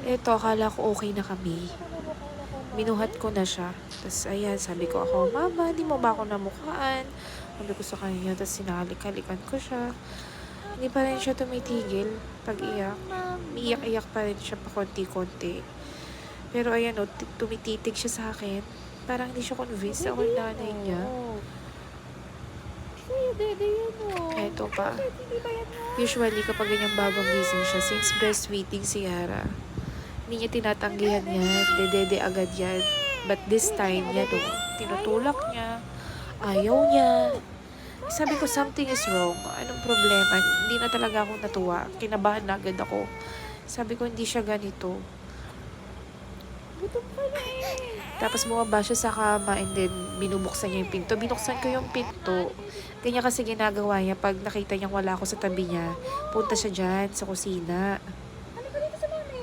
Eto, akala ko okay na kami. Binuhat ko na siya. Tapos, ayan, sabi ko ako, Mama, di mo ba ako namukhaan? Sabi ko sa kanya, tapos sinahalik-halikan ko siya. Hindi pa rin siya tumitigil pag-iyak. Umiiyak-iyak pa rin siya pa konti-konti. Pero ayan o, tumititig siya sa akin. Parang hindi siya convinced ako yung nanay niya. Dede yan o. Eto pa. Hindi ba yan nga? Usually, kapag ganyan bagong gising siya, since breastfeeding si Yara, hindi niya tinatanggihan yan. Dedede agad yan. But this time, yan o, tinutulak niya. Ayaw niya. Sabi ko, something is wrong. Anong problema? Hindi na talaga ako natuwa. Kinabahan na agad ako. Sabi ko, hindi siya ganito. Gutom ka na eh. Tapos bumaba siya sa kama and then binubuksan niya yung pinto. Binuksan ko yung pinto. Ganyan kasi ginagawa niya pag nakita niyang wala ako sa tabi niya. Punta siya dyan sa kusina.